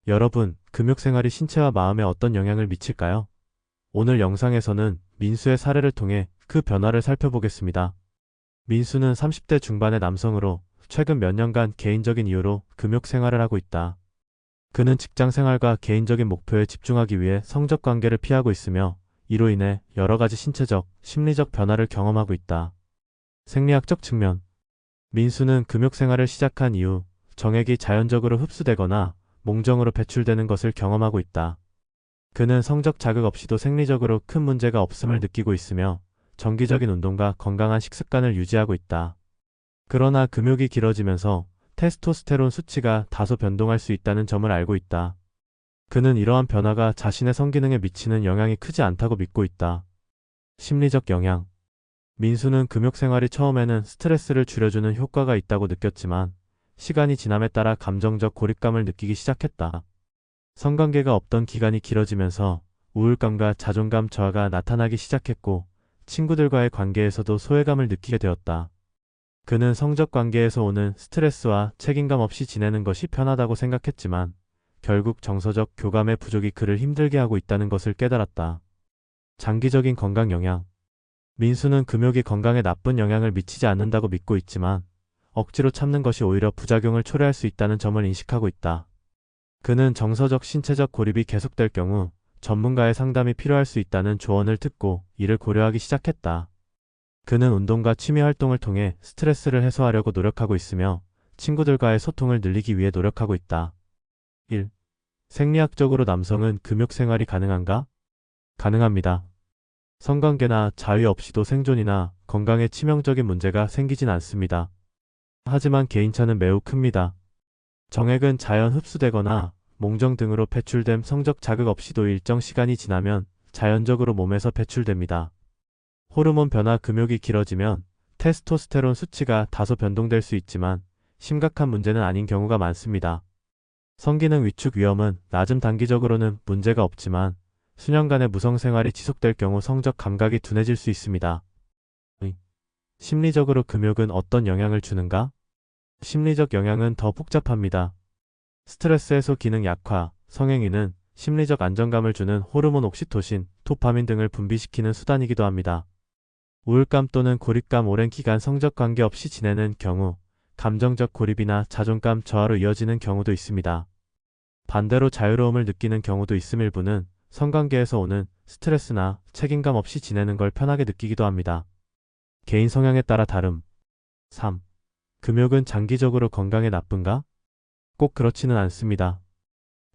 여러분, 금욕생활이 신체와 마음에 어떤 영향을 미칠까요? 오늘 영상에서는 민수의 사례를 통해 그 변화를 살펴보겠습니다. 민수는 30대 중반의 남성으로 최근 몇 년간 개인적인 이유로 금욕생활을 하고 있다. 그는 직장생활과 개인적인 목표에 집중하기 위해 성적 관계를 피하고 있으며 이로 인해 여러 가지 신체적, 심리적 변화를 경험하고 있다. 생리학적 측면. 민수는 금욕생활을 시작한 이후 정액이 자연적으로 흡수되거나 몽정으로 배출되는 것을 경험하고 있다. 그는 성적 자극 없이도 생리적으로 큰 문제가 없음을 느끼고 있으며 정기적인 운동과 건강한 식습관을 유지하고 있다. 그러나 금욕이 길어지면서 테스토스테론 수치가 다소 변동할 수 있다는 점을 알고 있다. 그는 이러한 변화가 자신의 성기능에 미치는 영향이 크지 않다고 믿고 있다. 심리적 영향. 민수는 금욕 생활이 처음에는 스트레스를 줄여주는 효과가 있다고 느꼈지만 시간이 지남에 따라 감정적 고립감을 느끼기 시작했다. 성관계가 없던 기간이 길어지면서 우울감과 자존감 저하가 나타나기 시작했고 친구들과의 관계에서도 소외감을 느끼게 되었다. 그는 성적 관계에서 오는 스트레스와 책임감 없이 지내는 것이 편하다고 생각했지만 결국 정서적 교감의 부족이 그를 힘들게 하고 있다는 것을 깨달았다. 장기적인 건강 영향. 민수는 금욕이 건강에 나쁜 영향을 미치지 않는다고 믿고 있지만 억지로 참는 것이 오히려 부작용을 초래할 수 있다는 점을 인식하고 있다. 그는 정서적 신체적 고립이 계속될 경우 전문가의 상담이 필요할 수 있다는 조언을 듣고 이를 고려하기 시작했다. 그는 운동과 취미 활동을 통해 스트레스를 해소하려고 노력하고 있으며 친구들과의 소통을 늘리기 위해 노력하고 있다. 1. 생리학적으로 남성은 금욕 생활이 가능한가? 가능합니다. 성관계나 자유 없이도 생존이나 건강에 치명적인 문제가 생기진 않습니다. 하지만 개인차는 매우 큽니다. 정액은 자연 흡수되거나 몽정 등으로 배출됨 성적 자극 없이도 일정 시간이 지나면 자연적으로 몸에서 배출됩니다. 호르몬 변화 금욕이 길어지면 테스토스테론 수치가 다소 변동될 수 있지만 심각한 문제는 아닌 경우가 많습니다. 성기능 위축 위험은 낮음 단기적으로는 문제가 없지만 수년간의 무성 생활이 지속될 경우 성적 감각이 둔해질 수 있습니다. 심리적으로 금욕은 어떤 영향을 주는가? 심리적 영향은 더 복잡합니다. 스트레스 해소 기능 약화, 성행위는 심리적 안정감을 주는 호르몬 옥시토신, 도파민 등을 분비시키는 수단이기도 합니다. 우울감 또는 고립감 오랜 기간 성적 관계 없이 지내는 경우 감정적 고립이나 자존감 저하로 이어지는 경우도 있습니다. 반대로 자유로움을 느끼는 경우도 있음. 일부는 성관계에서 오는 스트레스나 책임감 없이 지내는 걸 편하게 느끼기도 합니다. 개인 성향에 따라 다름. 3. 금욕은 장기적으로 건강에 나쁜가? 꼭 그렇지는 않습니다.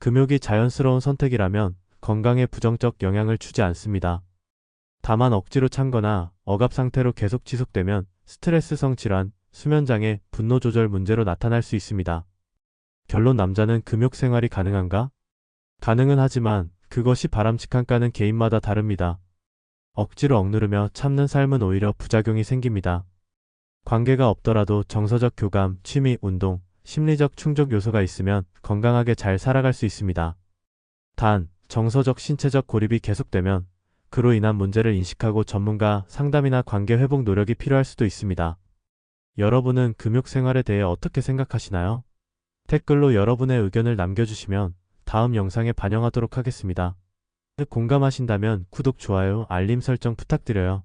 금욕이 자연스러운 선택이라면 건강에 부정적 영향을 주지 않습니다. 다만 억지로 참거나 억압 상태로 계속 지속되면 스트레스성 질환, 수면장애, 분노 조절 문제로 나타날 수 있습니다. 결론. 남자는 금욕 생활이 가능한가? 가능은 하지만 그것이 바람직한가는 개인마다 다릅니다. 억지로 억누르며 참는 삶은 오히려 부작용이 생깁니다. 관계가 없더라도 정서적 교감, 취미, 운동, 심리적 충족 요소가 있으면 건강하게 잘 살아갈 수 있습니다. 단, 정서적 신체적 고립이 계속되면 그로 인한 문제를 인식하고 전문가 상담이나 관계 회복 노력이 필요할 수도 있습니다. 여러분은 금욕 생활에 대해 어떻게 생각하시나요? 댓글로 여러분의 의견을 남겨주시면 다음 영상에 반영하도록 하겠습니다. 공감하신다면 구독, 좋아요, 알림 설정 부탁드려요.